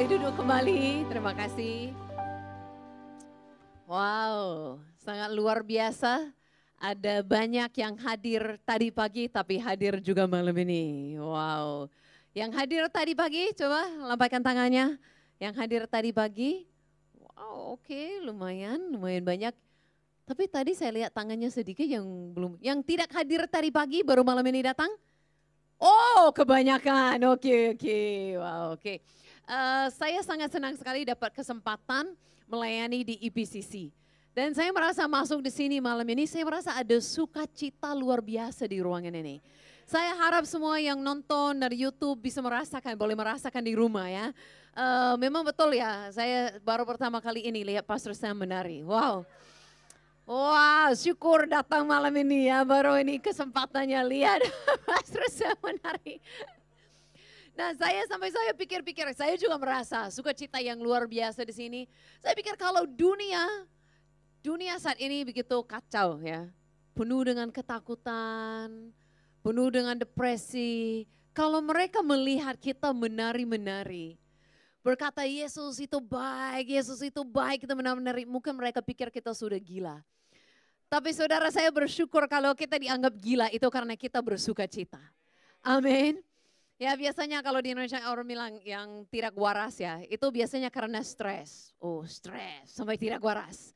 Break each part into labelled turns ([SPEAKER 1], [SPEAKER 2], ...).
[SPEAKER 1] Boleh duduk kembali, terima kasih. Wow, sangat luar biasa. Ada banyak yang hadir tadi pagi tapi hadir juga malam ini. Wow. Yang hadir tadi pagi coba lambaikan tangannya. Yang hadir tadi pagi. Wow, oke, lumayan banyak. Tapi tadi saya lihat tangannya sedikit yang tidak hadir tadi pagi baru malam ini datang. Oh, kebanyakan. Oke. Wow, oke. Saya sangat senang sekali dapat kesempatan melayani di IPCC. Dan saya merasa masuk di sini malam ini, saya merasa ada sukacita luar biasa di ruangan ini. Saya harap semua yang nonton dari YouTube bisa merasakan, boleh merasakan di rumah ya. Memang betul ya, saya baru pertama kali ini lihat Pastor Sam menari. Wow. Wah, syukur datang malam ini ya, baru ini kesempatannya lihat Pastor Sam menari. Nah, saya pikir-pikir, saya juga merasa sukacita yang luar biasa di sini. Saya pikir kalau dunia saat ini begitu kacau ya, penuh dengan ketakutan, penuh dengan depresi. Kalau mereka melihat kita menari-menari, berkata Yesus itu baik, kita menari, mungkin mereka pikir kita sudah gila. Tapi saudara, saya bersyukur kalau kita dianggap gila itu karena kita bersukacita. Amin. Ya biasanya kalau di Indonesia orang bilang yang tidak waras ya, itu biasanya karena stres. Oh stres sampai tidak waras.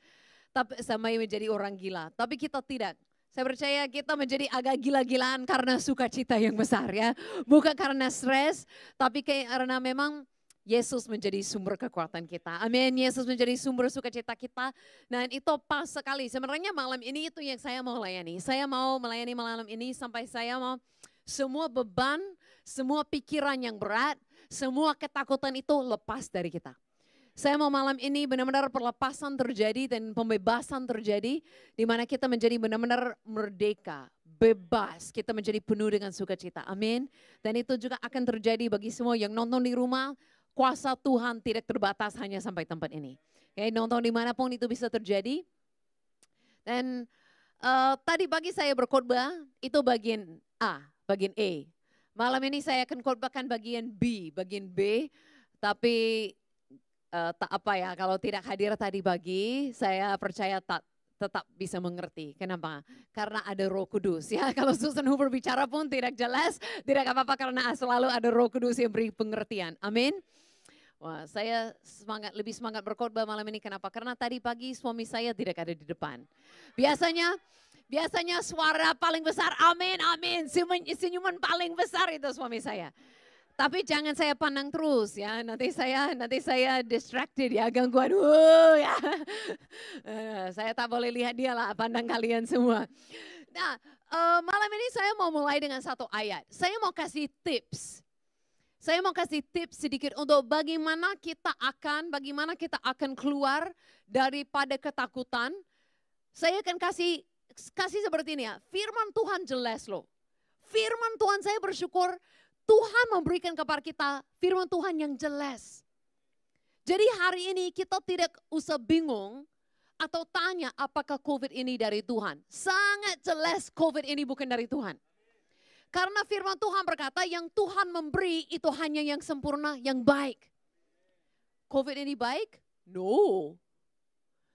[SPEAKER 1] Tapi sampai menjadi orang gila. Tapi kita tidak. Saya percaya kita menjadi agak gila-gilaan karena sukacita yang besar ya. Bukan karena stres, tapi karena memang Yesus menjadi sumber kekuatan kita. Amin, Yesus menjadi sumber sukacita kita. Dan itu pas sekali. Sebenarnya malam ini itu yang saya mau layani. Saya mau melayani malam ini sampai saya mau semua beban, semua pikiran yang berat, semua ketakutan itu lepas dari kita. Saya mau malam ini benar-benar perlepasan terjadi dan pembebasan terjadi, di mana kita menjadi benar-benar merdeka, bebas, kita menjadi penuh dengan sukacita. Amin. Dan itu juga akan terjadi bagi semua yang nonton di rumah, kuasa Tuhan tidak terbatas hanya sampai tempat ini. Oke, nonton dimanapun itu bisa terjadi. Dan tadi pagi saya berkhotbah, itu bagian A, bagian A. Malam ini saya akan khotbahkan bagian B, tapi tak apa ya, kalau tidak hadir tadi pagi, saya percaya tetap bisa mengerti. Kenapa? Karena ada Roh Kudus ya. Kalau Susan Hooper bicara pun tidak jelas, tidak apa-apa karena selalu ada Roh Kudus yang beri pengertian. Amin. Wah, saya lebih semangat berkhotbah malam ini. Kenapa? Karena tadi pagi suami saya tidak ada di depan. Biasanya suara paling besar, amin, amin. Senyuman paling besar itu suami saya. Tapi jangan saya pandang terus ya, nanti saya distracted ya, gangguan. Ya. Saya tak boleh lihat dia lah, pandang kalian semua. Nah, malam ini saya mau mulai dengan satu ayat. Saya mau kasih tips sedikit untuk bagaimana kita akan keluar daripada ketakutan. Saya akan kasih seperti ini ya, firman Tuhan jelas loh. Firman Tuhan, saya bersyukur Tuhan memberikan kepada kita firman Tuhan yang jelas. Jadi hari ini kita tidak usah bingung atau tanya apakah COVID ini dari Tuhan. Sangat jelas COVID ini bukan dari Tuhan. Karena firman Tuhan berkata yang Tuhan memberi itu hanya yang sempurna, yang baik. COVID ini baik? No.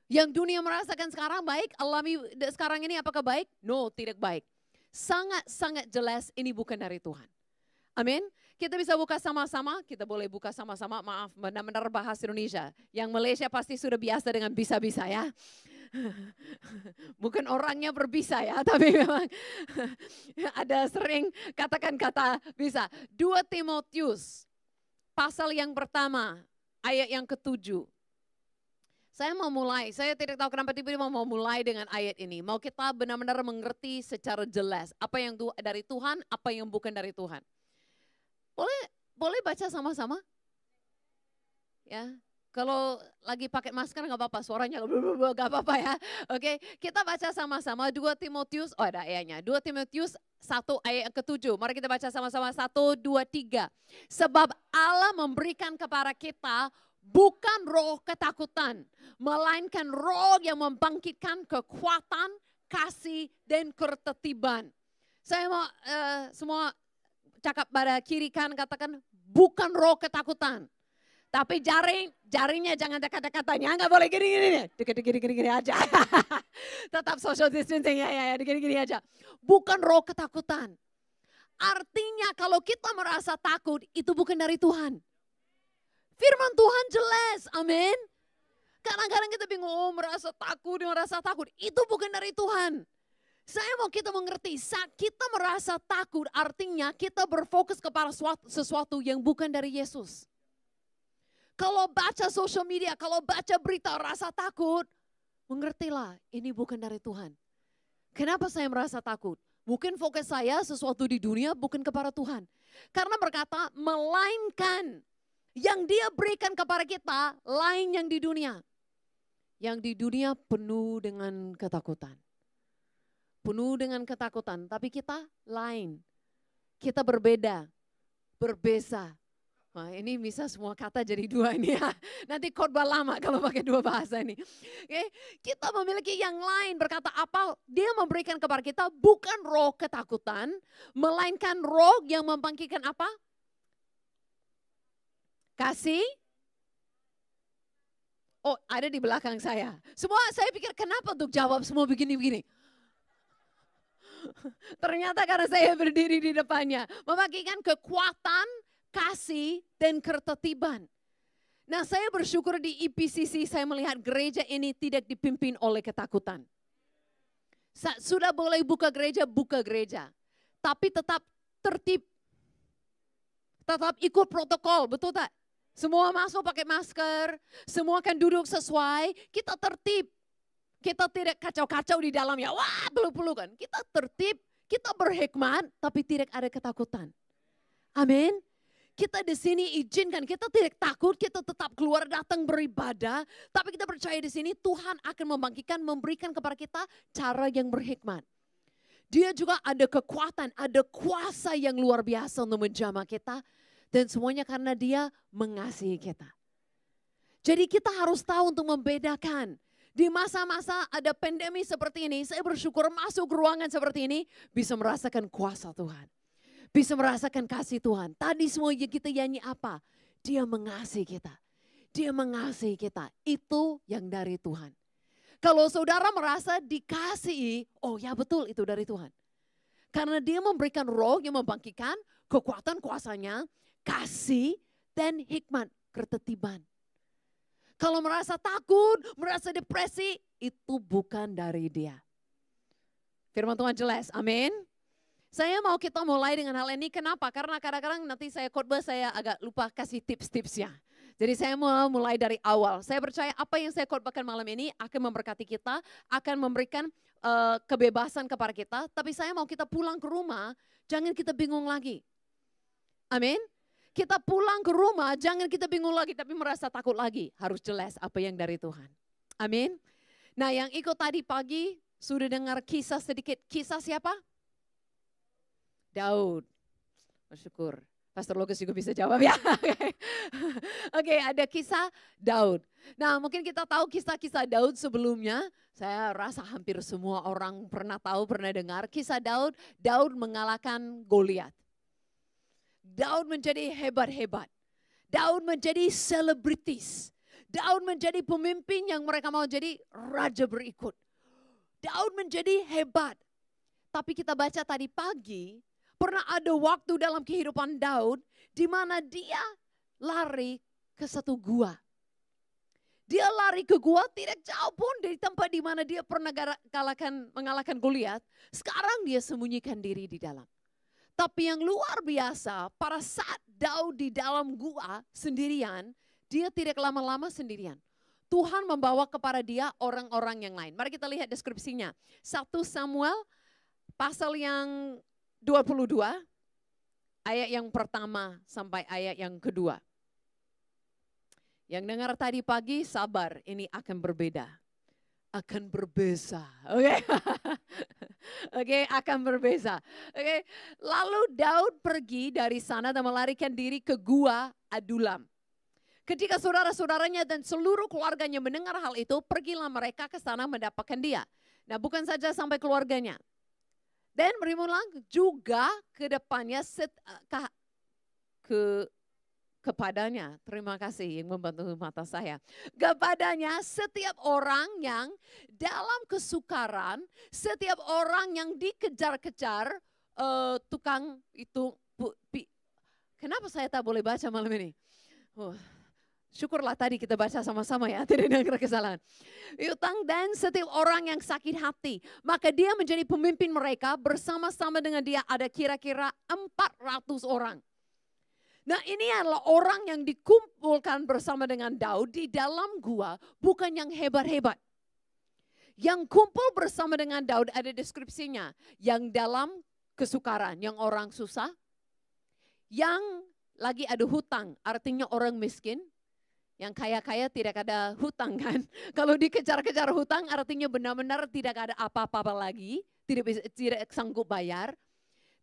[SPEAKER 1] Yang dunia merasakan sekarang baik, alami sekarang ini apakah baik? No, tidak baik. Sangat jelas ini bukan dari Tuhan. Amin. Kita bisa buka sama-sama, kita boleh buka sama-sama, maaf benar-benar bahasa Indonesia. Yang Malaysia pasti sudah biasa dengan bisa-bisa ya. Bukan orangnya berbisa ya, tapi memang ada sering katakan kata bisa. 2 Timotius pasal yang pertama, ayat yang ke-7. Saya mau mulai, saya tidak tahu kenapa tiba-tiba mau mulai dengan ayat ini. Mau kita benar-benar mengerti secara jelas apa yang dari Tuhan, apa yang bukan dari Tuhan. Boleh baca sama-sama? Ya, kalau lagi pakai masker nggak apa-apa, suaranya nggak apa-apa ya. Oke, kita baca sama-sama 2 Timotius, ada ayatnya. 2 Timotius 1 ayat ke-7. Mari kita baca sama-sama 1, 2, 3. Sebab Allah memberikan kepada kita bukan roh ketakutan, melainkan roh yang membangkitkan kekuatan, kasih, dan ketertiban. Saya mau semua cakap pada kiri kan katakan bukan roh ketakutan, Tapi jaringnya jangan dekat-dekatnya, nggak boleh gini-gini. Gini aja. Tetap social distancing, ya, gini-gini aja. Bukan roh ketakutan. Artinya kalau kita merasa takut, itu bukan dari Tuhan. Firman Tuhan jelas, amin. Kadang-kadang kita bingung, merasa takut. Itu bukan dari Tuhan. Saya mau kita mengerti, saat kita merasa takut, artinya kita berfokus kepada sesuatu yang bukan dari Yesus. Kalau baca social media, kalau baca berita rasa takut, mengertilah ini bukan dari Tuhan. Kenapa saya merasa takut? Mungkin fokus saya sesuatu di dunia bukan kepada Tuhan. Karena berkata, melainkan yang dia berikan kepada kita, lain yang di dunia. Yang di dunia penuh dengan ketakutan. Penuh dengan ketakutan, tapi kita lain. Kita berbeda, berbeza. Wah, ini bisa semua kata jadi dua ini ya. Nanti khotbah lama kalau pakai dua bahasa ini. Oke, kita memiliki yang lain, berkata apa? Dia memberikan kepada kita bukan roh ketakutan, melainkan roh yang membangkitkan apa? Kasih. Oh, ada di belakang saya. Semua saya pikir kenapa untuk jawab semua begini-begini. Ternyata karena saya berdiri di depannya. Membagikan kekuatan, kasih, dan ketertiban. Nah, saya bersyukur di IPCC saya melihat gereja ini tidak dipimpin oleh ketakutan. Sudah boleh buka gereja. Tapi tetap tertib. Tetap ikut protokol, betul tak? Semua masuk pakai masker, semua kan duduk sesuai, kita tertib. Kita tidak kacau-kacau di dalamnya, wah peluk-pelukan. Kita tertib, kita berhikmat, tapi tidak ada ketakutan. Amin. Kita di sini izinkan, kita tidak takut, kita tetap keluar datang beribadah. Tapi kita percaya di sini Tuhan akan memberikan kepada kita cara yang berhikmat. Dia juga ada kekuatan, ada kuasa yang luar biasa untuk menjamah kita. Dan semuanya karena dia mengasihi kita. Jadi kita harus tahu untuk membedakan. Di masa-masa ada pandemi seperti ini, saya bersyukur masuk ruangan seperti ini, bisa merasakan kuasa Tuhan. Bisa merasakan kasih Tuhan. Tadi semua yang kita nyanyi apa? Dia mengasihi kita. Dia mengasihi kita. Itu yang dari Tuhan. Kalau saudara merasa dikasihi, oh ya betul itu dari Tuhan. Karena dia memberikan roh yang membangkitkan kekuatan kuasanya, kasih dan hikmat, ketertiban. Kalau merasa takut, merasa depresi, itu bukan dari dia. Firman Tuhan jelas, amin. Saya mau kita mulai dengan hal ini, kenapa? Karena kadang-kadang nanti saya khotbah saya agak lupa kasih tips-tipsnya. Jadi saya mau mulai dari awal. Saya percaya apa yang saya khotbahkan malam ini akan memberkati kita, akan memberikan kebebasan kepada kita. Tapi saya mau kita pulang ke rumah, jangan kita bingung lagi. Amin. Kita pulang ke rumah, jangan kita bingung lagi, tapi merasa takut lagi. Harus jelas apa yang dari Tuhan. Amin. Nah yang ikut tadi pagi, sudah dengar kisah sedikit. Kisah siapa? Daud. Bersyukur. Pastor Lukas juga bisa jawab ya. Oke, ada kisah Daud. Nah mungkin kita tahu kisah-kisah Daud sebelumnya. Saya rasa hampir semua orang pernah tahu, pernah dengar. Kisah Daud, Daud mengalahkan Goliat. Daud menjadi hebat-hebat. Daud menjadi selebritis. Daud menjadi pemimpin yang mereka mau jadi raja berikut. Daud menjadi hebat. Tapi kita baca tadi pagi, pernah ada waktu dalam kehidupan Daud di mana dia lari ke satu gua. Dia lari ke gua tidak jauh pun dari tempat di mana dia pernah mengalahkan Goliat. Sekarang dia sembunyikan diri di dalam. Tapi yang luar biasa, pada saat Daud di dalam gua sendirian, dia tidak lama-lama sendirian. Tuhan membawa kepada dia orang-orang yang lain. Mari kita lihat deskripsinya. 1 Samuel pasal yang 22, ayat yang pertama sampai ayat yang kedua. Yang dengar tadi pagi, sabar, ini akan berbeda. Akan berbeza. Oke. Oke, akan berbeza. Oke. Lalu Daud pergi dari sana dan melarikan diri ke gua Adulam. Ketika saudara-saudaranya dan seluruh keluarganya mendengar hal itu, pergilah mereka ke sana mendapatkan dia. Nah, bukan saja sampai keluarganya. Dan berimulah juga ke depannya kepadanya, terima kasih yang membantu mata saya. Kepadanya setiap orang yang dalam kesukaran, setiap orang yang dikejar-kejar, tukang itu, kenapa saya tak boleh baca malam ini? Syukurlah tadi kita baca sama-sama ya, tidak ada kesalahan. Utang dan setiap orang yang sakit hati, maka dia menjadi pemimpin mereka, bersama-sama dengan dia ada kira-kira 400 orang. Nah ini adalah orang yang dikumpulkan bersama dengan Daud di dalam gua, bukan yang hebat-hebat. Yang kumpul bersama dengan Daud ada deskripsinya, yang dalam kesukaran, yang orang susah, yang lagi ada hutang, artinya orang miskin, yang kaya-kaya tidak ada hutang kan. Kalau dikejar-kejar hutang artinya benar-benar tidak ada apa-apa lagi, tidak sanggup bayar.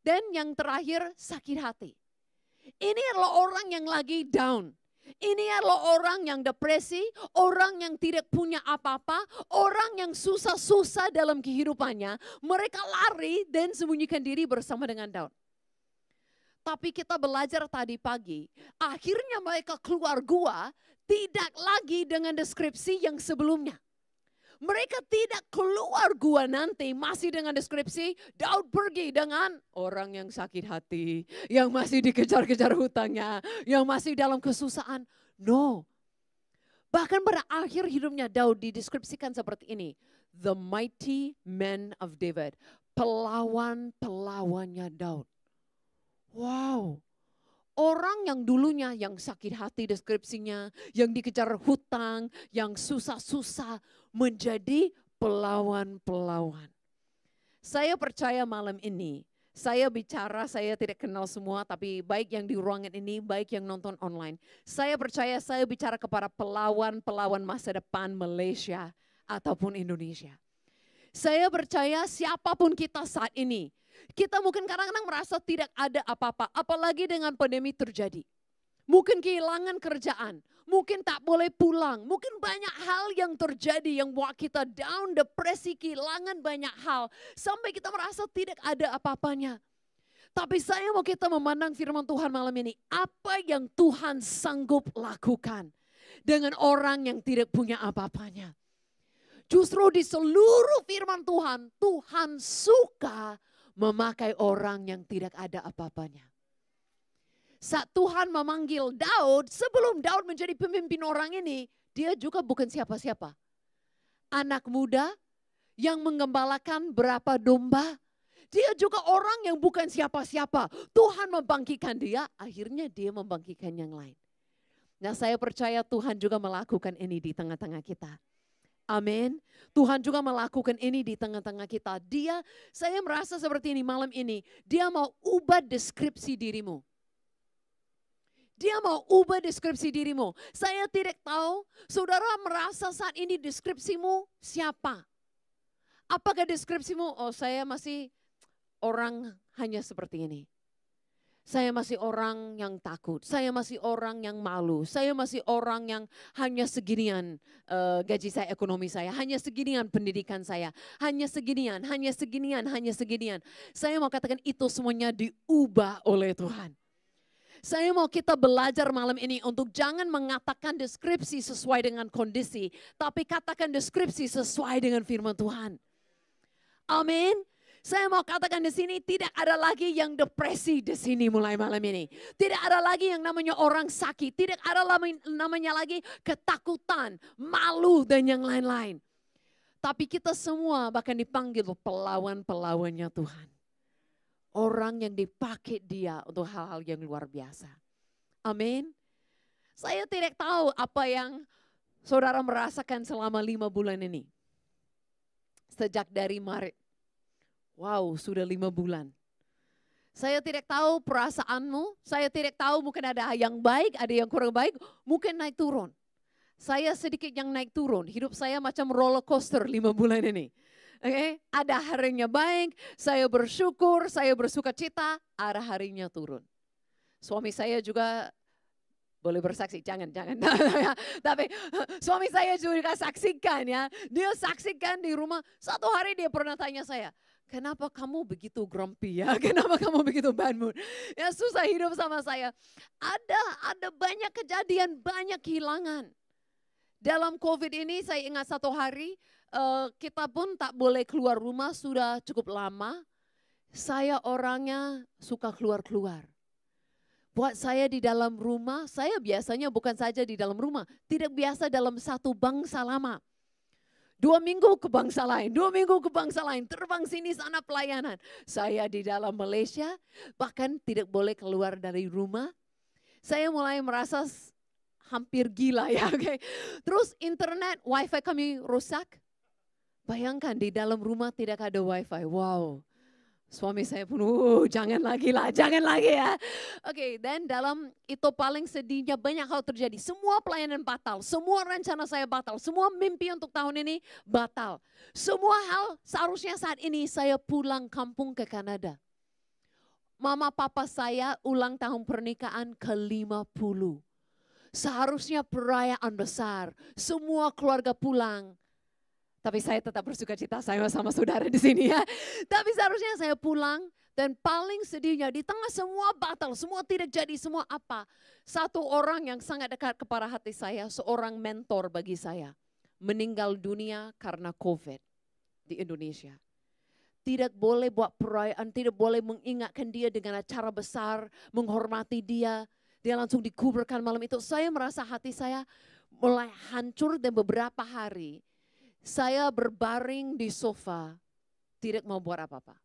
[SPEAKER 1] Dan yang terakhir sakit hati. Ini adalah orang yang lagi down. Ini adalah orang yang depresi, orang yang tidak punya apa-apa, orang yang susah-susah dalam kehidupannya. Mereka lari dan sembunyikan diri bersama dengan Daud. Tapi kita belajar tadi pagi, akhirnya mereka keluar gua tidak lagi dengan deskripsi yang sebelumnya. Mereka tidak keluar gua nanti masih dengan deskripsi Daud pergi dengan orang yang sakit hati, yang masih dikejar-kejar hutangnya, yang masih dalam kesusahan. No. Bahkan pada akhir hidupnya Daud dideskripsikan seperti ini. The mighty man of David. Pelawan-pelawannya Daud. Wow. Orang yang dulunya yang sakit hati deskripsinya, yang dikejar hutang, yang susah-susah menjadi pelawan-pelawan. Saya percaya malam ini, saya bicara, saya tidak kenal semua, tapi baik yang di ruangan ini, baik yang nonton online. Saya percaya saya bicara kepada pelawan-pelawan masa depan Malaysia ataupun Indonesia. Saya percaya siapapun kita saat ini, kita mungkin kadang-kadang merasa tidak ada apa-apa, apalagi dengan pandemi terjadi. Mungkin kehilangan kerjaan, mungkin tak boleh pulang, mungkin banyak hal yang terjadi yang buat kita down, depresi, kehilangan banyak hal. Sampai kita merasa tidak ada apa-apanya. Tapi saya mau kita memandang firman Tuhan malam ini, apa yang Tuhan sanggup lakukan dengan orang yang tidak punya apa-apanya. Justru di seluruh firman Tuhan, Tuhan suka memakai orang yang tidak ada apa-apanya. Saat Tuhan memanggil Daud, sebelum Daud menjadi pemimpin orang ini, dia juga bukan siapa-siapa. Anak muda yang menggembalakan berapa domba, dia juga orang yang bukan siapa-siapa. Tuhan membangkitkan dia, akhirnya dia membangkitkan yang lain. Nah saya percaya Tuhan juga melakukan ini di tengah-tengah kita. Amin. Tuhan juga melakukan ini di tengah-tengah kita. Saya merasa seperti ini malam ini. Dia mau ubah deskripsi dirimu. Dia mau ubah deskripsi dirimu. Saya tidak tahu, saudara merasa saat ini deskripsimu siapa? Apakah deskripsimu, oh saya masih orang hanya seperti ini. Saya masih orang yang takut, saya masih orang yang malu, saya masih orang yang hanya seginian gaji saya, ekonomi saya, hanya seginian pendidikan saya, hanya seginian. Saya mau katakan itu semuanya diubah oleh Tuhan. Saya mau kita belajar malam ini untuk jangan mengatakan deskripsi sesuai dengan kondisi, tapi katakan deskripsi sesuai dengan firman Tuhan. Amin. Saya mau katakan di sini tidak ada lagi yang depresi di sini mulai malam ini. Tidak ada lagi yang namanya orang sakit. Tidak ada namanya lagi ketakutan, malu dan yang lain-lain. Tapi kita semua bahkan dipanggil pelawan-pelawannya Tuhan. Orang yang dipakai dia untuk hal-hal yang luar biasa. Amin. Saya tidak tahu apa yang saudara merasakan selama 5 bulan ini. Sejak dari Maret. Wow, sudah 5 bulan. Saya tidak tahu perasaanmu, saya tidak tahu mungkin ada yang baik, ada yang kurang baik, mungkin naik turun. Saya sedikit yang naik turun, hidup saya macam roller coaster 5 bulan ini. Okay? Ada harinya baik, saya bersyukur, saya bersuka cita, ada harinya turun. Suami saya juga boleh bersaksi, jangan. Tapi suami saya juga saksikan ya, dia saksikan di rumah, satu hari dia pernah tanya saya, kenapa kamu begitu grumpy ya? Kenapa kamu begitu bad mood? Ya susah hidup sama saya. Ada banyak kejadian, banyak kehilangan. Dalam COVID ini saya ingat satu hari kita pun tak boleh keluar rumah sudah cukup lama. Saya orangnya suka keluar-keluar. Buat saya di dalam rumah, saya biasanya bukan saja di dalam rumah, tidak biasa dalam satu bangsa lama. 2 minggu ke bangsa lain, 2 minggu ke bangsa lain, terbang sini sana pelayanan. Saya di dalam Malaysia, bahkan tidak boleh keluar dari rumah. Saya mulai merasa hampir gila ya. Okay. Terus internet, wifi kami rusak. Bayangkan di dalam rumah tidak ada wifi, wow. Suami saya pun, jangan lagi lah, jangan lagi ya. Oke, dan dalam itu paling sedihnya banyak hal terjadi. Semua pelayanan batal, semua rencana saya batal, semua mimpi untuk tahun ini batal. Semua hal seharusnya saat ini saya pulang kampung ke Kanada. Mama papa saya ulang tahun pernikahan ke-50. Seharusnya perayaan besar, semua keluarga pulang. Tapi saya tetap bersuka cita saya sama saudara di sini ya. Tapi seharusnya saya pulang dan paling sedihnya di tengah semua batal, semua tidak jadi, semua apa. Satu orang yang sangat dekat kepada hati saya, seorang mentor bagi saya. Meninggal dunia karena COVID di Indonesia. Tidak boleh buat perayaan, tidak boleh mengingatkan dia dengan acara besar, menghormati dia. Dia langsung dikuburkan malam itu. Saya merasa hati saya mulai hancur dan beberapa hari saya berbaring di sofa, tidak mau buat apa-apa.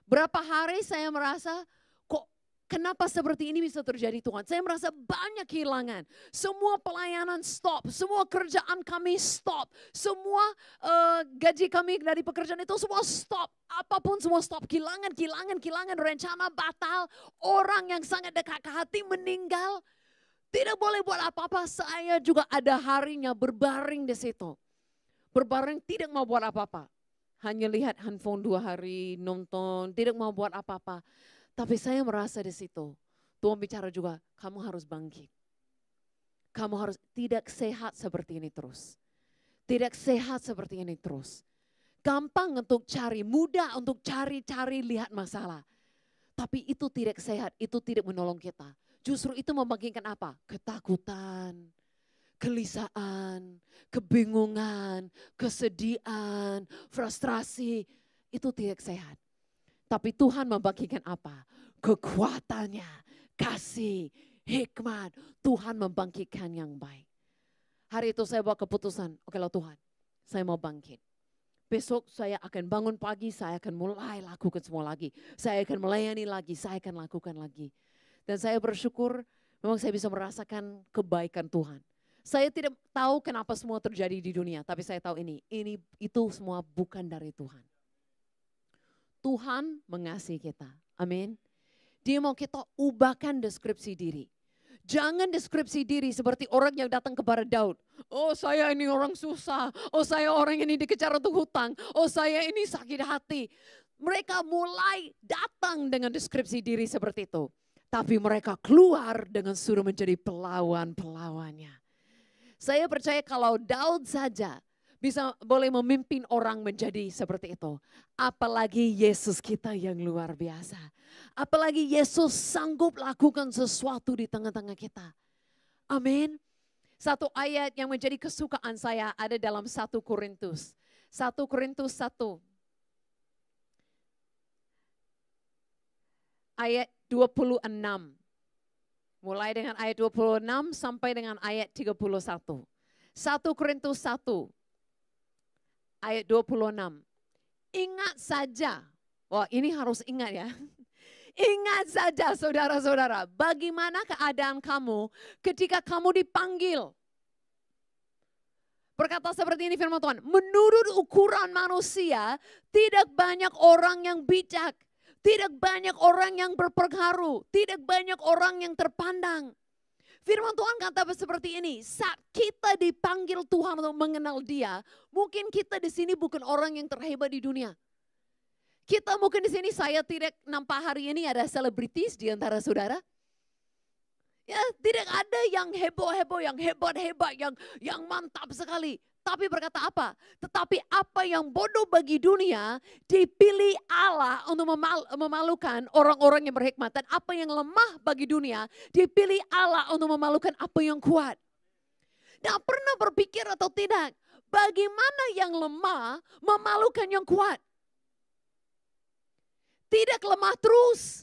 [SPEAKER 1] Berapa hari saya merasa, kok kenapa seperti ini bisa terjadi Tuhan? Saya merasa banyak kehilangan. Semua pelayanan stop, semua kerjaan kami stop. Semua gaji kami dari pekerjaan itu semua stop. Apapun semua stop, kehilangan, rencana batal. Orang yang sangat dekat ke hati meninggal. Tidak boleh buat apa-apa, saya juga ada harinya berbaring di situ. Berbaring tidak mau buat apa-apa. Hanya lihat handphone 2 hari, nonton, tidak mau buat apa-apa. Tapi saya merasa di situ. Tuhan bicara juga, kamu harus bangkit. Kamu harus tidak sehat seperti ini terus. Tidak sehat seperti ini terus. Gampang untuk cari, mudah untuk cari-cari lihat masalah. Tapi itu tidak sehat, itu tidak menolong kita. Justru itu membangkitkan apa? Ketakutan, kegelisahan, kebingungan, kesedihan, frustrasi, itu tidak sehat. Tapi Tuhan membangkitkan apa? Kekuatannya, kasih, hikmat. Tuhan membangkitkan yang baik. Hari itu saya buat keputusan, oke lah Tuhan, saya mau bangkit. Besok saya akan bangun pagi, saya akan mulai lakukan semua lagi. Saya akan melayani lagi, saya akan lakukan lagi. Dan saya bersyukur memang saya bisa merasakan kebaikan Tuhan. Saya tidak tahu kenapa semua terjadi di dunia, tapi saya tahu itu semua bukan dari Tuhan. Tuhan mengasihi kita, amin. Dia mau kita ubahkan deskripsi diri. Jangan deskripsi diri seperti orang yang datang kepada Daud. Oh saya ini orang susah, oh saya orang ini dikejar untuk hutang, oh saya ini sakit hati. Mereka mulai datang dengan deskripsi diri seperti itu. Tapi mereka keluar dengan suruh menjadi pelawan-pelawannya. Saya percaya kalau Daud saja boleh memimpin orang menjadi seperti itu. Apalagi Yesus kita yang luar biasa. Apalagi Yesus sanggup lakukan sesuatu di tengah-tengah kita. Amin. Satu ayat yang menjadi kesukaan saya ada dalam 1 Korintus. 1 Korintus 1. Ayat 26. Mulai dengan ayat 26 sampai dengan ayat 31. 1 Korintus 1 ayat 26. Ingat saja, wah ini harus ingat ya. Ingat saja saudara-saudara, bagaimana keadaan kamu ketika kamu dipanggil. Berkata seperti ini firman Tuhan, menurut ukuran manusia tidak banyak orang yang bijak. Tidak banyak orang yang berpengaruh, tidak banyak orang yang terpandang. Firman Tuhan kata seperti ini, saat kita dipanggil Tuhan untuk mengenal Dia, mungkin kita di sini bukan orang yang terhebat di dunia. Kita mungkin di sini, saya tidak nampak hari ini ada selebritis di antara saudara. Ya, tidak ada yang heboh-heboh, yang hebat-hebat, yang mantap sekali. Tapi berkata apa? Tetapi apa yang bodoh bagi dunia dipilih Allah untuk memalukan orang-orang yang berhikmat. Dan apa yang lemah bagi dunia dipilih Allah untuk memalukan apa yang kuat. Nah, pernah berpikir atau tidak? Bagaimana yang lemah memalukan yang kuat? Tidak lemah terus.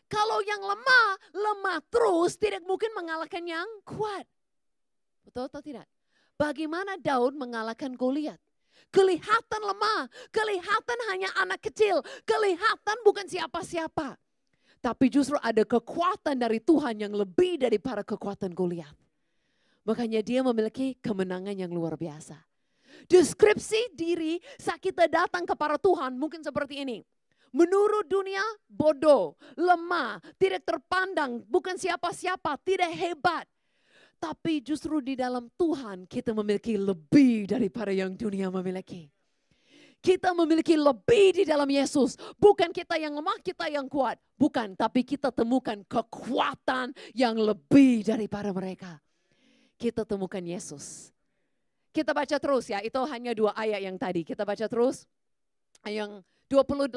[SPEAKER 1] Kalau yang lemah terus tidak mungkin mengalahkan yang kuat. Betul atau tidak? Bagaimana Daud mengalahkan Goliat? Kelihatan lemah, kelihatan hanya anak kecil, kelihatan bukan siapa-siapa. Tapi justru ada kekuatan dari Tuhan yang lebih daripada kekuatan Goliat. Makanya dia memiliki kemenangan yang luar biasa. Deskripsi diri saat kita datang kepada Tuhan mungkin seperti ini. Menurut dunia bodoh, lemah, tidak terpandang, bukan siapa-siapa, tidak hebat. Tapi justru di dalam Tuhan kita memiliki lebih daripada yang dunia memiliki. Kita memiliki lebih di dalam Yesus. Bukan kita yang lemah, kita yang kuat. Bukan, tapi kita temukan kekuatan yang lebih daripada mereka. Kita temukan Yesus. Kita baca terus ya, itu hanya 2 ayat yang tadi. Kita baca terus yang 28.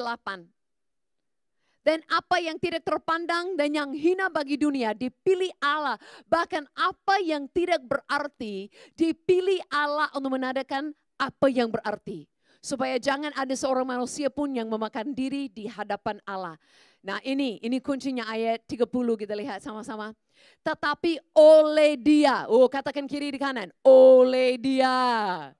[SPEAKER 1] Dan apa yang tidak terpandang dan yang hina bagi dunia dipilih Allah. Bahkan apa yang tidak berarti dipilih Allah untuk menandakan apa yang berarti. Supaya jangan ada seorang manusia pun yang memakan diri di hadapan Allah. Nah ini kuncinya ayat 30 kita lihat sama-sama. Tetapi oleh dia, katakan kiri di kanan, oleh dia.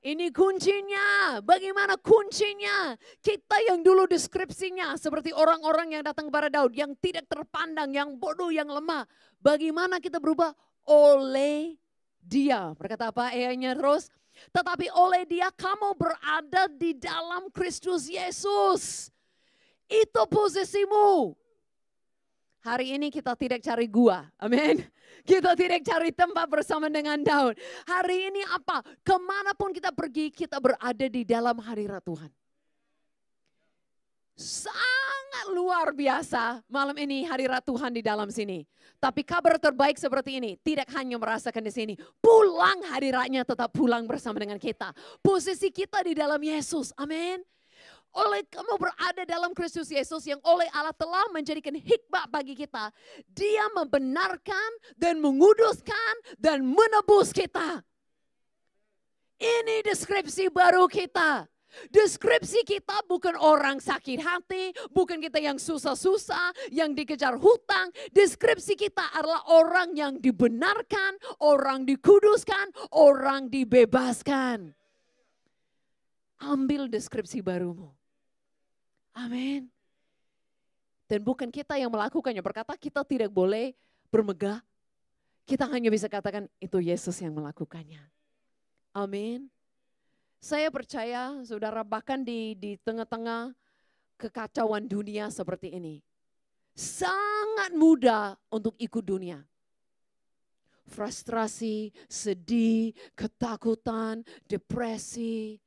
[SPEAKER 1] Ini kuncinya. Bagaimana kuncinya? Kita yang dulu deskripsinya seperti orang-orang yang datang kepada Daud. Yang tidak terpandang, yang bodoh, yang lemah. Bagaimana kita berubah? Oleh dia. Berkata apa ayatnya terus? Tetapi oleh dia kamu berada di dalam Kristus Yesus. Itu posisimu. Hari ini kita tidak cari gua. Amin. Kita tidak cari tempat bersama dengan Daud. Hari ini apa? Kemanapun kita pergi, kita berada di dalam hadirat Tuhan. Sangat luar biasa malam ini hadirat Tuhan di dalam sini. Tapi kabar terbaik seperti ini, tidak hanya merasakan di sini. Pulang hadiratnya tetap pulang bersama dengan kita. Posisi kita di dalam Yesus. Amin. Oleh kamu berada dalam Kristus Yesus yang oleh Allah telah menjadikan hikmat bagi kita. Dia membenarkan dan menguduskan dan menebus kita. Ini deskripsi baru kita. Deskripsi kita bukan orang sakit hati, bukan kita yang susah-susah, yang dikejar hutang. Deskripsi kita adalah orang yang dibenarkan, orang dikuduskan, orang dibebaskan. Ambil deskripsi barumu. Amin. Dan bukan kita yang melakukannya. Berkata kita tidak boleh bermegah. Kita hanya bisa katakan itu Yesus yang melakukannya. Amin. Saya percaya saudara bahkan di tengah-tengah kekacauan dunia seperti ini. Sangat mudah untuk ikut dunia. Frustrasi, sedih, ketakutan, depresi.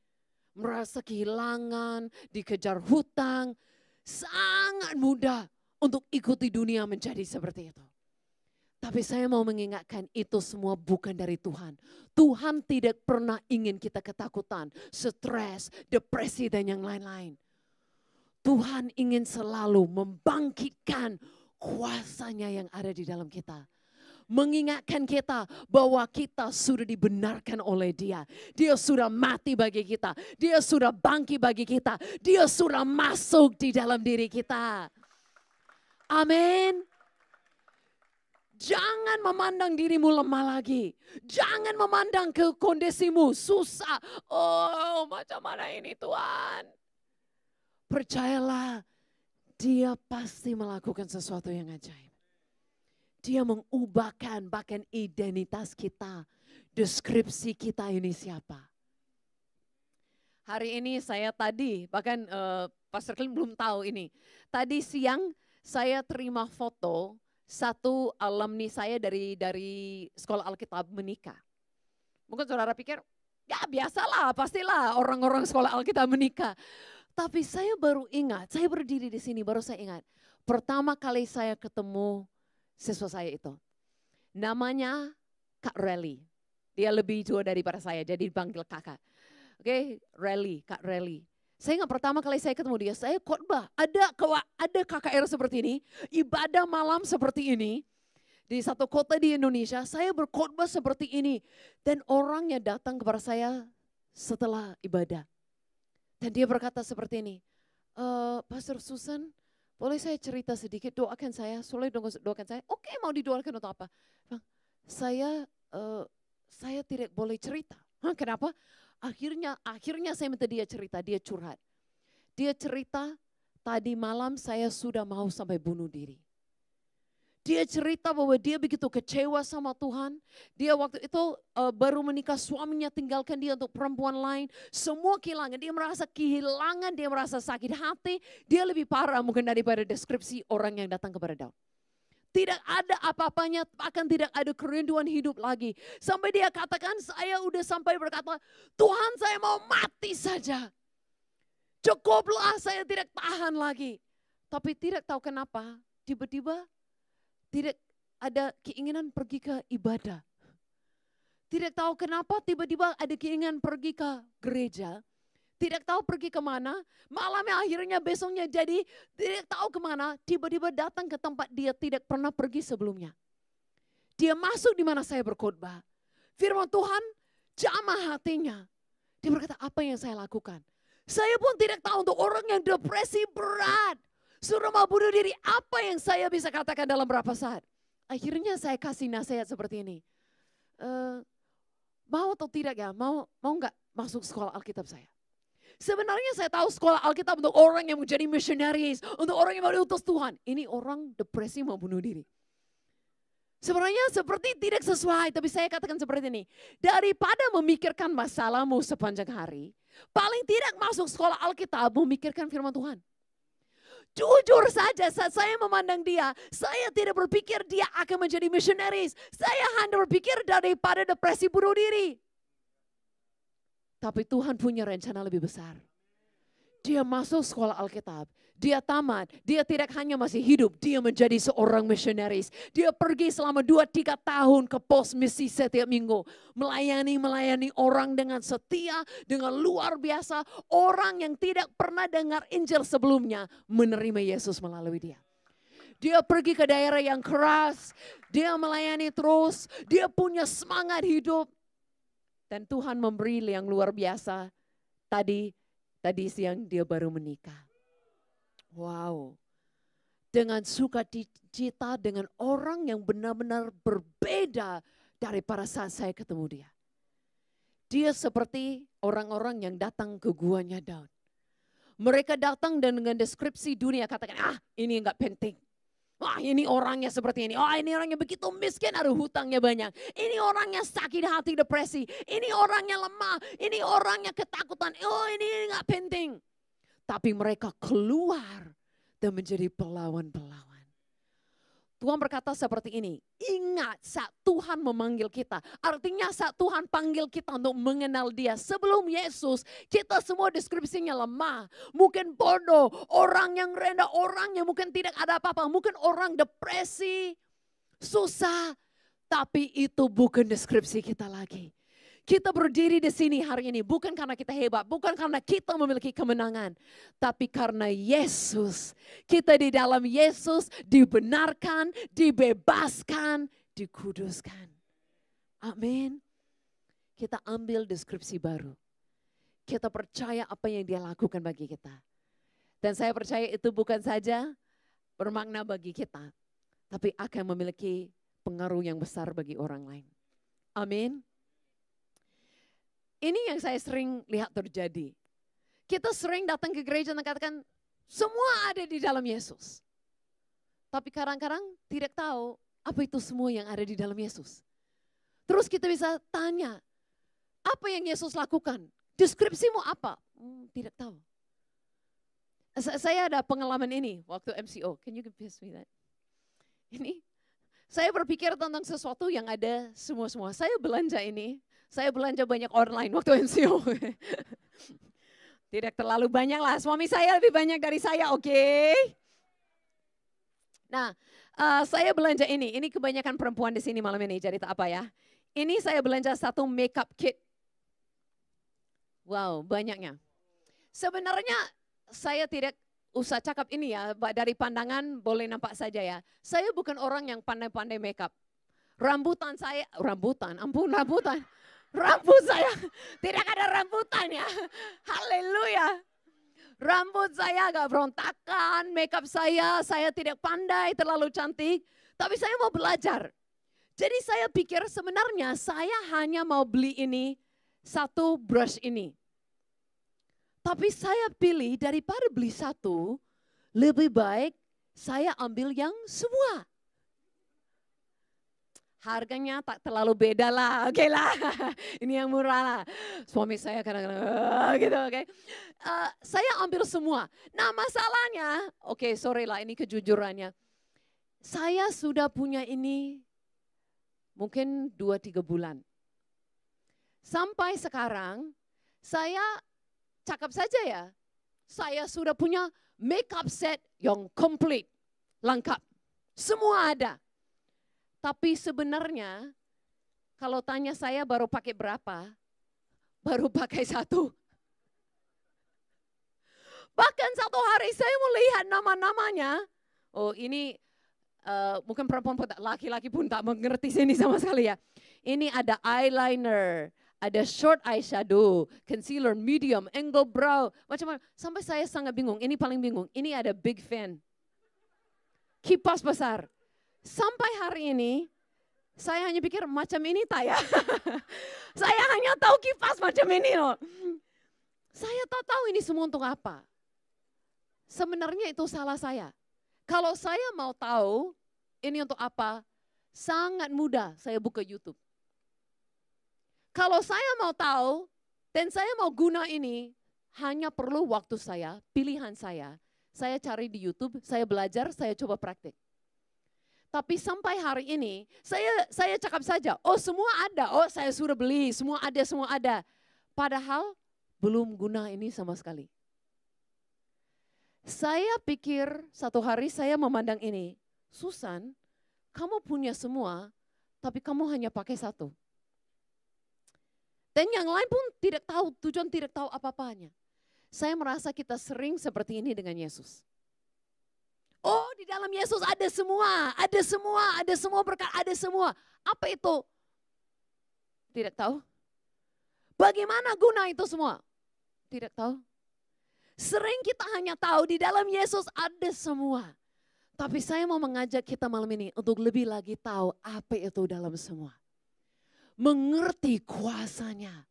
[SPEAKER 1] Merasa kehilangan, dikejar hutang. Sangat mudah untuk ikuti dunia menjadi seperti itu. Tapi saya mau mengingatkan itu semua bukan dari Tuhan. Tuhan tidak pernah ingin kita ketakutan, stres, depresi dan yang lain-lain. Tuhan ingin selalu membangkitkan kuasanya yang ada di dalam kita. Mengingatkan kita bahwa kita sudah dibenarkan oleh Dia. Dia sudah mati bagi kita. Dia sudah bangkit bagi kita. Dia sudah masuk di dalam diri kita. Amin. Jangan memandang dirimu lemah lagi. Jangan memandang ke kondisimu susah. Oh, macam mana ini Tuhan? Percayalah, Dia pasti melakukan sesuatu yang ajaib. Dia mengubahkan bahkan identitas kita, deskripsi kita ini siapa. Hari ini saya tadi, bahkan Pastor Clint belum tahu ini. Tadi siang saya terima foto satu alumni saya dari Sekolah Alkitab menikah. Mungkin saudara pikir, ya biasalah, pastilah orang-orang Sekolah Alkitab menikah. Tapi saya baru ingat, saya berdiri di sini baru saya ingat. Pertama kali saya ketemu siswa saya itu. Namanya Kak Rally. Dia lebih tua daripada saya, jadi dipanggil kakak. Oke, Kak Rally. Saya ingat pertama kali saya ketemu dia, saya khotbah. Ada KKR seperti ini, ibadah malam seperti ini. Di satu kota di Indonesia, saya berkhotbah seperti ini. Dan orangnya datang kepada saya setelah ibadah. Dan dia berkata seperti ini, Pastor Susan, boleh saya cerita sedikit, doakan saya, boleh doakan saya. Oke, mau didoakan untuk apa? Bang, saya tidak boleh cerita. Kenapa? Akhirnya saya minta dia cerita, dia curhat. Dia cerita, tadi malam saya sudah mau sampai bunuh diri. Dia cerita bahwa dia begitu kecewa sama Tuhan. Dia waktu itu baru menikah, suaminya tinggalkan dia untuk perempuan lain. Semua kehilangan, dia merasa kehilangan, dia merasa sakit hati. Dia lebih parah mungkin daripada deskripsi orang yang datang kepada Daud. Tidak ada apa-apanya, bahkan tidak ada kerinduan hidup lagi. Sampai dia katakan, saya udah sampai berkata, Tuhan saya mau mati saja. Cukuplah, saya tidak tahan lagi. Tapi tidak tahu kenapa, tiba-tiba tidak ada keinginan pergi ke ibadah. Tidak tahu kenapa tiba-tiba ada keinginan pergi ke gereja. Tidak tahu pergi kemana, malamnya akhirnya besoknya jadi tidak tahu kemana, tiba-tiba datang ke tempat dia tidak pernah pergi sebelumnya. Dia masuk di mana saya berkhotbah. Firman Tuhan jamah hatinya. Dia berkata, apa yang saya lakukan? Saya pun tidak tahu untuk orang yang depresi berat, suruh mau bunuh diri, apa yang saya bisa katakan dalam berapa saat? Akhirnya saya kasih nasihat seperti ini. Mau atau tidak ya, mau nggak masuk sekolah Alkitab saya? Sebenarnya saya tahu sekolah Alkitab untuk orang yang menjadi missionaries, untuk orang yang mau diutus Tuhan. Ini orang depresi mau bunuh diri. Sebenarnya seperti tidak sesuai, tapi saya katakan seperti ini. Daripada memikirkan masalahmu sepanjang hari, paling tidak masuk sekolah Alkitab memikirkan firman Tuhan. Jujur saja saat saya memandang dia, saya tidak berpikir dia akan menjadi missionaries. Saya hanya berpikir daripada depresi bunuh diri. Tapi Tuhan punya rencana lebih besar. Dia masuk sekolah Alkitab, dia tamat, dia tidak hanya masih hidup, dia menjadi seorang missionaries. Dia pergi selama 2-3 tahun ke pos misi setiap minggu. Melayani orang dengan setia, dengan luar biasa. Orang yang tidak pernah dengar Injil sebelumnya menerima Yesus melalui dia. Dia pergi ke daerah yang keras, dia melayani terus, dia punya semangat hidup. Dan Tuhan memberi yang luar biasa. Tadi siang dia baru menikah. Wow. Dengan sukacita dengan orang yang benar-benar berbeda daripada saat saya ketemu dia. Dia seperti orang-orang yang datang ke guanya Daud. Mereka datang dan dengan deskripsi dunia katakan, ini enggak penting. Wah, ini orangnya seperti ini. Oh, ini orangnya begitu miskin, ada hutangnya banyak. Ini orangnya sakit hati, depresi. Ini orangnya lemah. Ini orangnya ketakutan. Oh, ini enggak penting. Tapi mereka keluar dan menjadi pelawan-pelawan. Tuhan berkata seperti ini, ingat saat Tuhan memanggil kita. Artinya saat Tuhan panggil kita untuk mengenal dia. Sebelum Yesus, kita semua deskripsinya lemah. Mungkin bodoh, orang yang rendah, orang yang mungkin tidak ada apa-apa. Mungkin orang depresi, susah. Tapi itu bukan deskripsi kita lagi. Kita berdiri di sini hari ini bukan karena kita hebat, bukan karena kita memiliki kemenangan. Tapi karena Yesus, kita di dalam Yesus dibenarkan, dibebaskan, dikuduskan. Amin. Kita ambil deskripsi baru. Kita percaya apa yang dia lakukan bagi kita. Dan saya percaya itu bukan saja bermakna bagi kita, tapi akan memiliki pengaruh yang besar bagi orang lain. Amin. Ini yang saya sering lihat terjadi. Kita sering datang ke gereja dan katakan, semua ada di dalam Yesus. Tapi kadang-kadang tidak tahu apa itu semua yang ada di dalam Yesus. Terus kita bisa tanya, apa yang Yesus lakukan? Deskripsimu apa? Tidak tahu. Saya ada pengalaman ini waktu MCO. Can you pass me that? Ini, saya berpikir tentang sesuatu yang ada semua-semua. Saya belanja ini. Saya belanja banyak online waktu MCO. Tidak terlalu banyak lah, suami saya lebih banyak dari saya, oke? Nah, saya belanja ini kebanyakan perempuan di sini malam ini, jadi tak apa ya. Ini saya belanja satu makeup kit. Wow, banyaknya. Sebenarnya saya tidak usah cakap ini ya, dari pandangan boleh nampak saja ya. Saya bukan orang yang pandai-pandai makeup. Rambutan saya, ampun rambutan. Rambut saya tidak ada rambutannya. Haleluya. Rambut saya agak berontakan, makeup saya tidak pandai, terlalu cantik. Tapi saya mau belajar. Jadi saya pikir sebenarnya saya hanya mau beli ini, satu brush ini. Tapi saya pilih daripada beli satu, lebih baik saya ambil yang semua. Harganya tak terlalu beda lah, oke lah. Ini yang murah lah. Suami saya kadang-kadang gitu, oke. Saya ambil semua. Nah masalahnya, oke sorry lah ini kejujurannya. Saya sudah punya ini mungkin 2-3 bulan. Sampai sekarang saya cakap saja ya, saya sudah punya makeup set yang komplit, lengkap. Semua ada. Tapi sebenarnya kalau tanya saya baru pakai berapa, baru pakai satu. Bahkan satu hari saya melihat nama-namanya, oh ini mungkin perempuan pun laki-laki pun tak mengerti sini sama sekali ya. Ini ada eyeliner, ada short eyeshadow, concealer, medium, angle brow, macam-macam. Sampai saya sangat bingung, ini paling bingung. Ini ada big fan, kipas besar. Sampai hari ini, saya hanya pikir macam ini tak ya. Saya hanya tahu kipas macam ini loh. Saya tak tahu ini semua untuk apa. Sebenarnya itu salah saya. Kalau saya mau tahu ini untuk apa, sangat mudah saya buka YouTube. Kalau saya mau tahu dan saya mau guna ini, hanya perlu waktu saya, pilihan saya. Saya cari di YouTube, saya belajar, saya coba praktik. Tapi sampai hari ini, saya cakap saja, oh semua ada, oh saya sudah beli, semua ada. Padahal belum guna ini sama sekali. Saya pikir satu hari saya memandang ini, Susan, kamu punya semua, tapi kamu hanya pakai satu. Dan yang lain pun tidak tahu, tujuan tidak tahu apa-apanya. Saya merasa kita sering seperti ini dengan Yesus. Oh di dalam Yesus ada semua berkat, ada semua. Apa itu? Tidak tahu. Bagaimana guna itu semua? Tidak tahu. Sering kita hanya tahu di dalam Yesus ada semua. Tapi saya mau mengajak kita malam ini untuk lebih lagi tahu apa itu dalam semua. Mengerti kuasanya.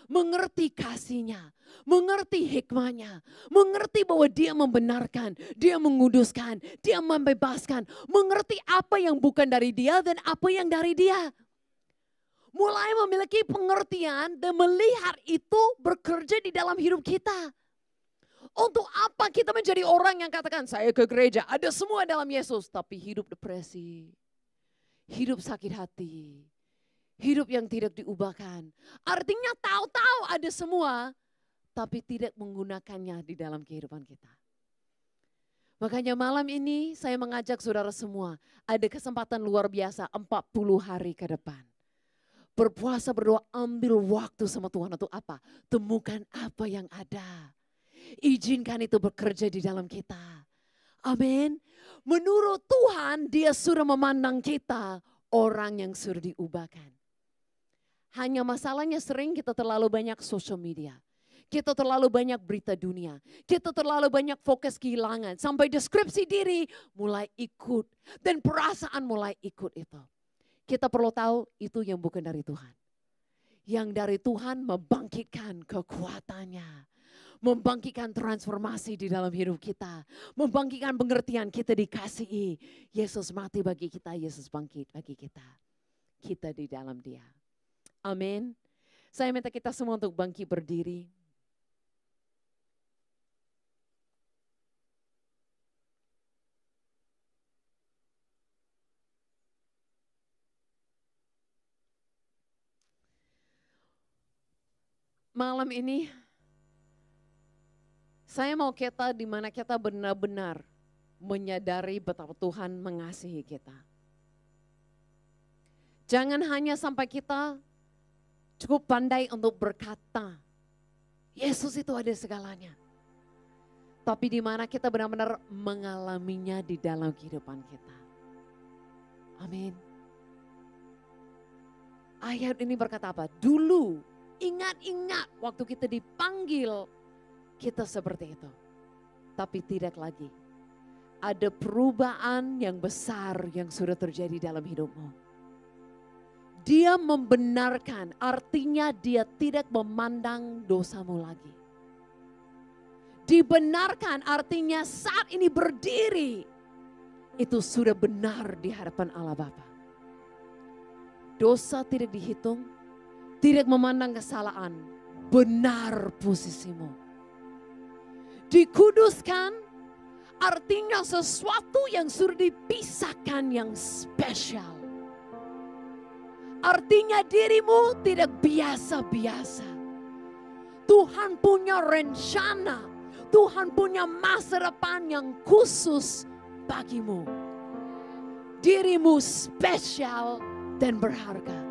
[SPEAKER 1] Mengerti kasihnya, mengerti hikmahnya, mengerti bahwa dia membenarkan, dia menguduskan, dia membebaskan, mengerti apa yang bukan dari dia dan apa yang dari dia. Mulai memiliki pengertian dan melihat itu bekerja di dalam hidup kita. Untuk apa kita menjadi orang yang katakan saya ke gereja, ada semua dalam Yesus, tapi hidup depresi, hidup sakit hati. Hidup yang tidak diubahkan. Artinya tahu-tahu ada semua, tapi tidak menggunakannya di dalam kehidupan kita. Makanya malam ini saya mengajak saudara semua, ada kesempatan luar biasa 40 hari ke depan. Berpuasa, berdoa, ambil waktu sama Tuhan untuk apa? Temukan apa yang ada. Izinkan itu bekerja di dalam kita. Amin. Menurut Tuhan, dia sudah memandang kita orang yang sudah diubahkan. Hanya masalahnya sering kita terlalu banyak social media. Kita terlalu banyak berita dunia. Kita terlalu banyak fokus kehilangan. Sampai deskripsi diri mulai ikut. Dan perasaan mulai ikut itu. Kita perlu tahu itu yang bukan dari Tuhan. Yang dari Tuhan membangkitkan kekuatannya. Membangkitkan transformasi di dalam hidup kita. Membangkitkan pengertian kita dikasihi. Yesus mati bagi kita, Yesus bangkit bagi kita. Kita di dalam dia. Amin. Saya minta kita semua untuk bangkit berdiri. Malam ini saya mau kita di mana kita benar-benar menyadari betapa Tuhan mengasihi kita. Jangan hanya sampai kita cukup pandai untuk berkata, Yesus itu ada segalanya. Tapi di mana kita benar-benar mengalaminya di dalam kehidupan kita. Amin. Ayat ini berkata apa? Dulu, ingat-ingat waktu kita dipanggil, kita seperti itu. Tapi tidak lagi. Ada perubahan yang besar yang sudah terjadi dalam hidupmu. Dia membenarkan, artinya dia tidak memandang dosamu lagi. Dibenarkan artinya saat ini berdiri, itu sudah benar di hadapan Allah Bapa. Dosa tidak dihitung, tidak memandang kesalahan, benar posisimu. Dikuduskan artinya sesuatu yang sudah dipisahkan yang spesial. Artinya dirimu tidak biasa-biasa. Tuhan punya rencana, Tuhan punya masa depan yang khusus bagimu. Dirimu spesial dan berharga.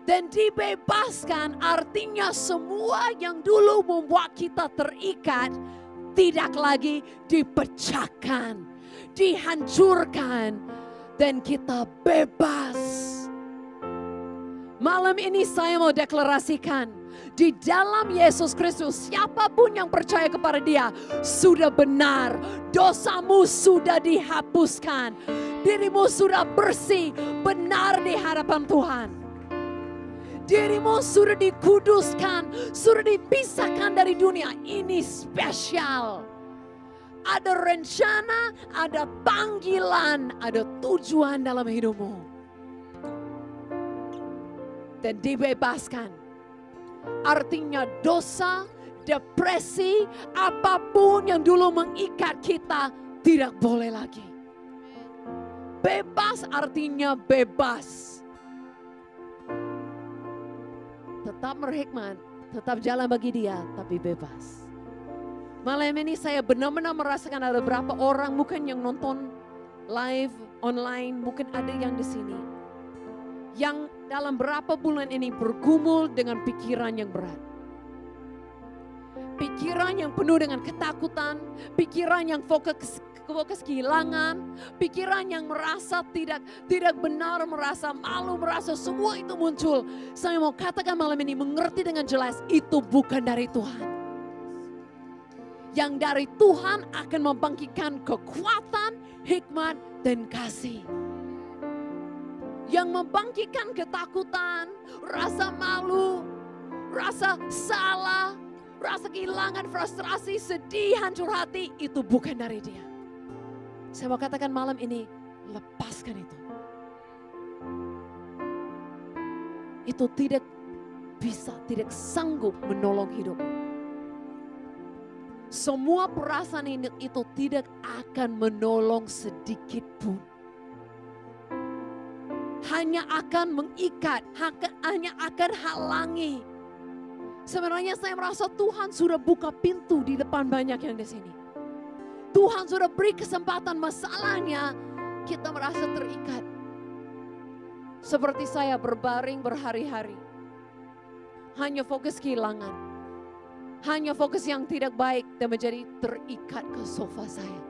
[SPEAKER 1] Dan dibebaskan artinya semua yang dulu membuat kita terikat tidak lagi dipecahkan, dihancurkan, dan kita bebas. Malam ini saya mau deklarasikan, di dalam Yesus Kristus siapapun yang percaya kepada Dia sudah benar, dosamu sudah dihapuskan, dirimu sudah bersih, benar di hadapan Tuhan. Dirimu sudah dikuduskan, sudah dipisahkan dari dunia. Ini spesial. Ada rencana, ada panggilan, ada tujuan dalam hidupmu. Dan dibebaskan. Artinya dosa, depresi, apapun yang dulu mengikat kita tidak boleh lagi. Bebas artinya bebas. Tetap berhikmat, tetap jalan bagi Dia, tapi bebas. Malam ini saya benar-benar merasakan ada beberapa orang mungkin yang nonton live, online, mungkin ada yang di sini. Yang dalam berapa bulan ini bergumul dengan pikiran yang berat. Pikiran yang penuh dengan ketakutan, pikiran yang fokus kehilangan, pikiran yang merasa tidak benar, merasa malu, merasa semua itu muncul. Saya mau katakan malam ini, mengerti dengan jelas itu bukan dari Tuhan. Yang dari Tuhan akan membangkitkan kekuatan, hikmat, dan kasih. Yang membangkitkan ketakutan, rasa malu, rasa salah, rasa kehilangan, frustrasi, sedih, hancur hati, itu bukan dari Dia. Saya mau katakan malam ini, lepaskan itu. Itu tidak bisa, tidak sanggup menolong hidupmu. Semua perasaan itu tidak akan menolong sedikit pun. Hanya akan mengikat, hanya akan halangi. Sebenarnya saya merasa Tuhan sudah buka pintu di depan banyak yang di sini. Tuhan sudah beri kesempatan, masalahnya kita merasa terikat. Seperti saya berbaring berhari-hari. Hanya fokus kehilangan. Hanya fokus yang tidak baik dan menjadi terikat ke sofa saya.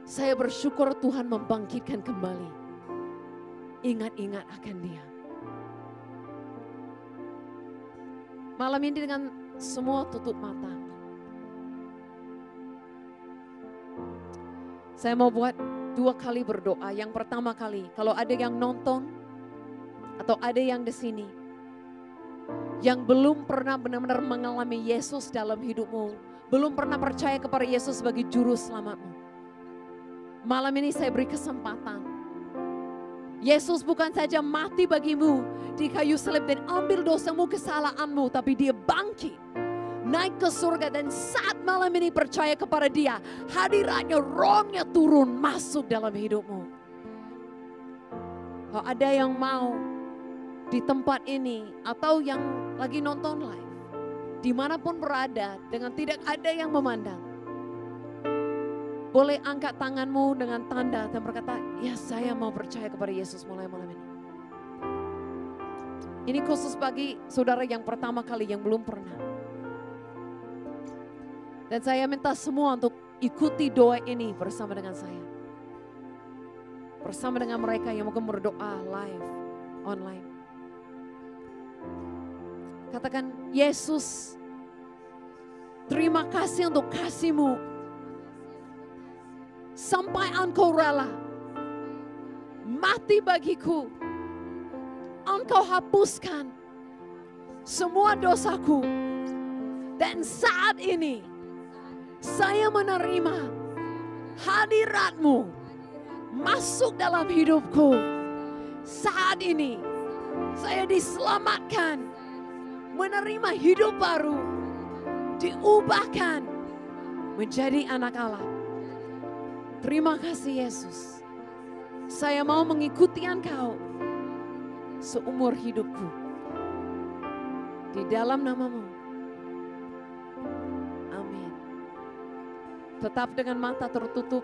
[SPEAKER 1] Saya bersyukur Tuhan membangkitkan kembali. Ingat-ingat akan Dia. Malam ini dengan semua tutup mata. Saya mau buat 2 kali berdoa. Yang pertama kali, kalau ada yang nonton atau ada yang di sini yang belum pernah benar-benar mengalami Yesus dalam hidupmu, belum pernah percaya kepada Yesus sebagai juru selamatmu. Malam ini saya beri kesempatan. Yesus bukan saja mati bagimu di kayu salib dan ambil dosamu, kesalahanmu, tapi Dia bangkit, naik ke surga, dan saat malam ini percaya kepada Dia, hadirannya, rohnya turun masuk dalam hidupmu. Kalau ada yang mau di tempat ini atau yang lagi nonton live, dimanapun berada dengan tidak ada yang memandang, boleh angkat tanganmu dengan tanda dan berkata, ya saya mau percaya kepada Yesus mulai malam ini. Ini khusus bagi saudara yang pertama kali yang belum pernah. Dan saya minta semua untuk ikuti doa ini bersama dengan saya. Bersama dengan mereka yang mungkin berdoa live, online. Katakan, Yesus, terima kasih untuk kasih-Mu. Sampai Engkau rela mati bagiku. Engkau hapuskan semua dosaku. Dan saat ini saya menerima hadirat-Mu masuk dalam hidupku. Saat ini saya diselamatkan, menerima hidup baru, diubahkan menjadi anak Allah. Terima kasih Yesus. Saya mau mengikuti Engkau seumur hidupku. Di dalam nama-Mu. Amin. Tetap dengan mata tertutup.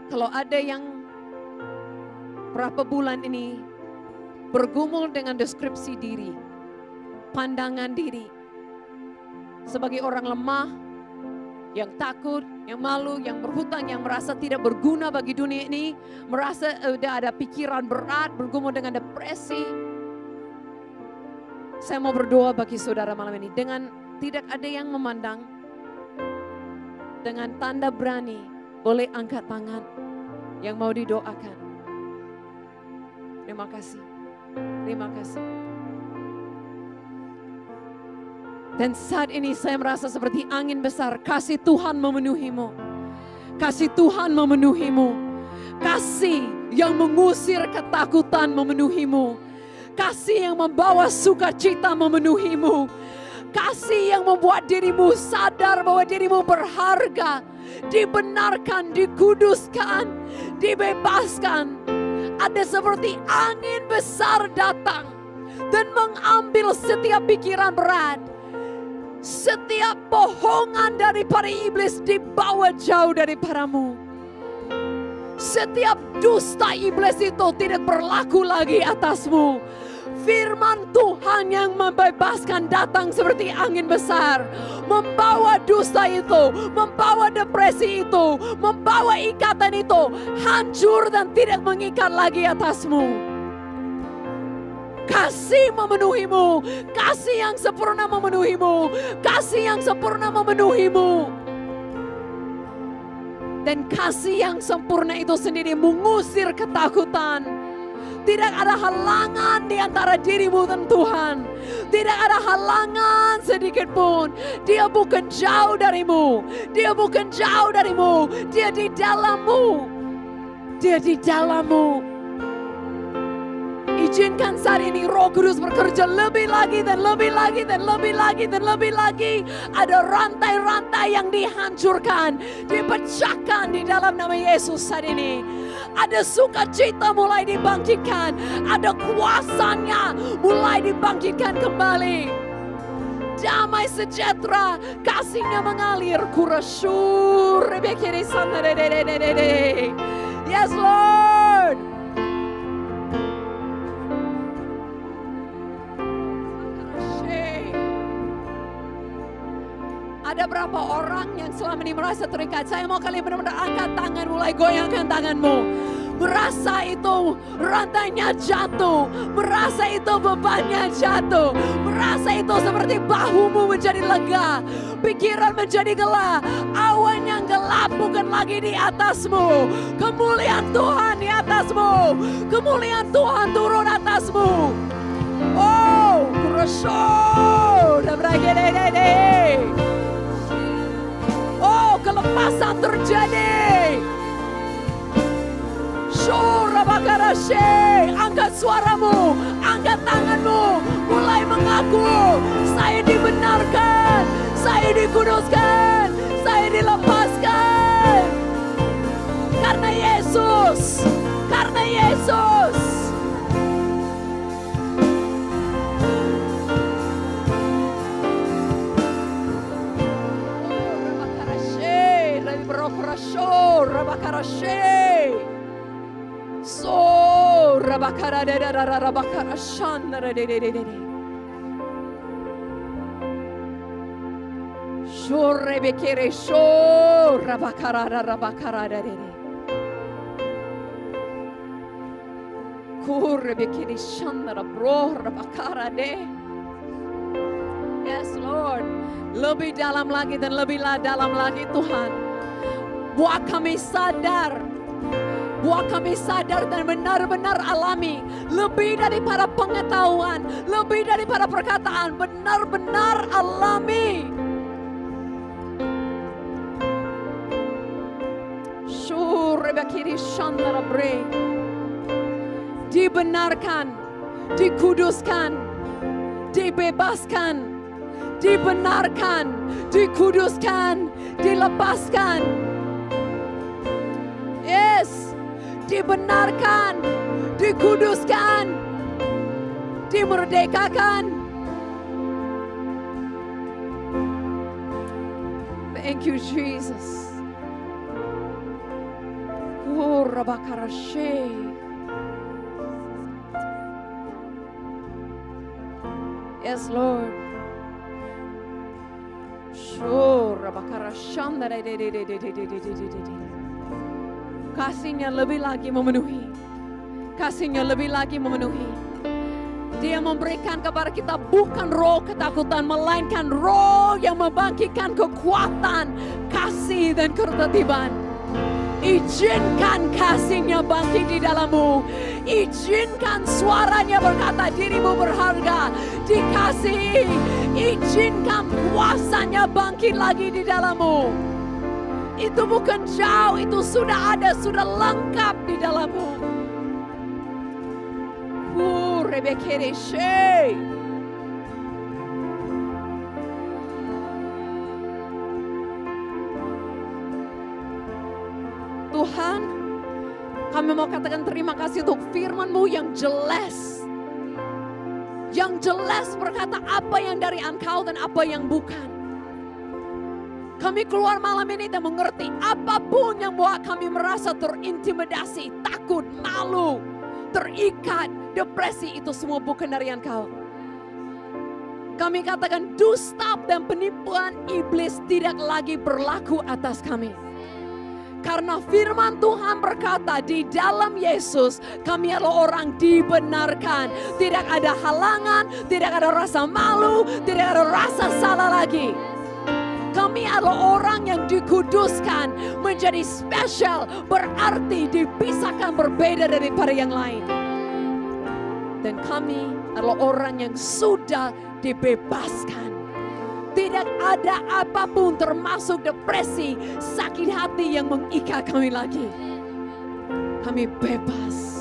[SPEAKER 1] Kalau ada yang berapa bulan ini bergumul dengan deskripsi diri, pandangan diri, sebagai orang lemah, yang takut, yang malu, yang berhutang, yang merasa tidak berguna bagi dunia ini, merasa udah ada pikiran berat, bergumul dengan depresi. Saya mau berdoa bagi saudara malam ini dengan tidak ada yang memandang, dengan tanda berani, boleh angkat tangan yang mau didoakan. Terima kasih. Terima kasih. Dan saat ini saya merasa seperti angin besar. Kasih Tuhan memenuhimu. Kasih Tuhan memenuhimu. Kasih yang mengusir ketakutan memenuhimu. Kasih yang membawa sukacita memenuhimu. Kasih yang membuat dirimu sadar bahwa dirimu berharga. Dibenarkan, dikuduskan, dibebaskan. Ada seperti angin besar datang dan mengambil setiap pikiran berat. Setiap bohongan daripada iblis dibawa jauh daripadamu. Setiap dusta iblis itu tidak berlaku lagi atasmu. Firman Tuhan yang membebaskan datang seperti angin besar. Membawa dusta itu, membawa depresi itu, membawa ikatan itu. Hancur dan tidak mengikat lagi atasmu. Kasih memenuhimu, kasih yang sempurna memenuhimu, kasih yang sempurna memenuhimu. Dan kasih yang sempurna itu sendiri mengusir ketakutan. Tidak ada halangan di antara dirimu dan Tuhan. Tidak ada halangan sedikit pun. Dia bukan jauh darimu. Dia bukan jauh darimu. Dia di dalammu. Dia di dalammu. Izinkan saat ini Roh Kudus bekerja lebih lagi dan lebih lagi dan lebih lagi dan lebih lagi. Ada rantai-rantai yang dihancurkan, dipecahkan di dalam nama Yesus saat ini. Ada sukacita mulai dibangkitkan, ada kuasanya mulai dibangkitkan kembali. Damai sejahtera, kasihnya mengalir. Kurasur, rebekiri sana, yes Lord. Ada berapa orang yang selama ini merasa terikat? Saya mau kalian benar-benar angkat tangan, mulai goyangkan tanganmu. Merasa itu rantainya jatuh. Merasa itu bebannya jatuh. Merasa itu seperti bahumu menjadi lega. Pikiran menjadi gelap. Awan yang gelap bukan lagi di atasmu. Kemuliaan Tuhan di atasmu. Kemuliaan Tuhan turun atasmu. Oh, kurasur. Oh, kelepasan terjadi. Angkat suaramu, angkat tanganmu, mulai mengaku, saya dibenarkan, saya dikuduskan, saya dilepaskan. Karena Yesus, karena Yesus. rabakara rabakara shandara de. Shore bekere shor rabakara de. Kure bekere shandara bro rabakara de. Yes Lord, lebih dalam lagi dan lebih dalam lagi Tuhan. Buat kami sadar dan benar-benar alami lebih daripada pengetahuan, lebih daripada perkataan, benar-benar alami. Dibenarkan, dikuduskan, dibebaskan, dibenarkan, dikuduskan, dilepaskan. Yes, dibenarkan, dikuduskan, dimerdekakan. Thank you Jesus. Rabakarashe. Yes Lord. Kasihnya lebih lagi memenuhi. Kasihnya lebih lagi memenuhi. Dia memberikan kepada kita bukan roh ketakutan, melainkan roh yang membangkitkan kekuatan, kasih dan ketertiban. Izinkan kasihnya bangkit di dalammu. Izinkan suaranya berkata dirimu berharga, dikasihi. Izinkan kuasanya bangkit lagi di dalammu. Itu bukan jauh, itu sudah ada, sudah lengkap di dalammu. Rebekereshe. Tuhan, kami mau katakan terima kasih untuk firman-Mu yang jelas. Yang jelas berkata apa yang dari Engkau dan apa yang bukan. Kami keluar malam ini dan mengerti apapun yang buat kami merasa terintimidasi, takut, malu, terikat, depresi, itu semua bukan dari Engkau. Kami katakan dusta dan penipuan iblis tidak lagi berlaku atas kami. Karena firman Tuhan berkata di dalam Yesus kami adalah orang dibenarkan. Tidak ada halangan, tidak ada rasa malu, tidak ada rasa salah lagi. Kami adalah orang yang dikuduskan, menjadi spesial, berarti dipisahkan berbeda daripada yang lain. Dan kami adalah orang yang sudah dibebaskan. Tidak ada apapun termasuk depresi, sakit hati yang mengikat kami lagi. Kami bebas.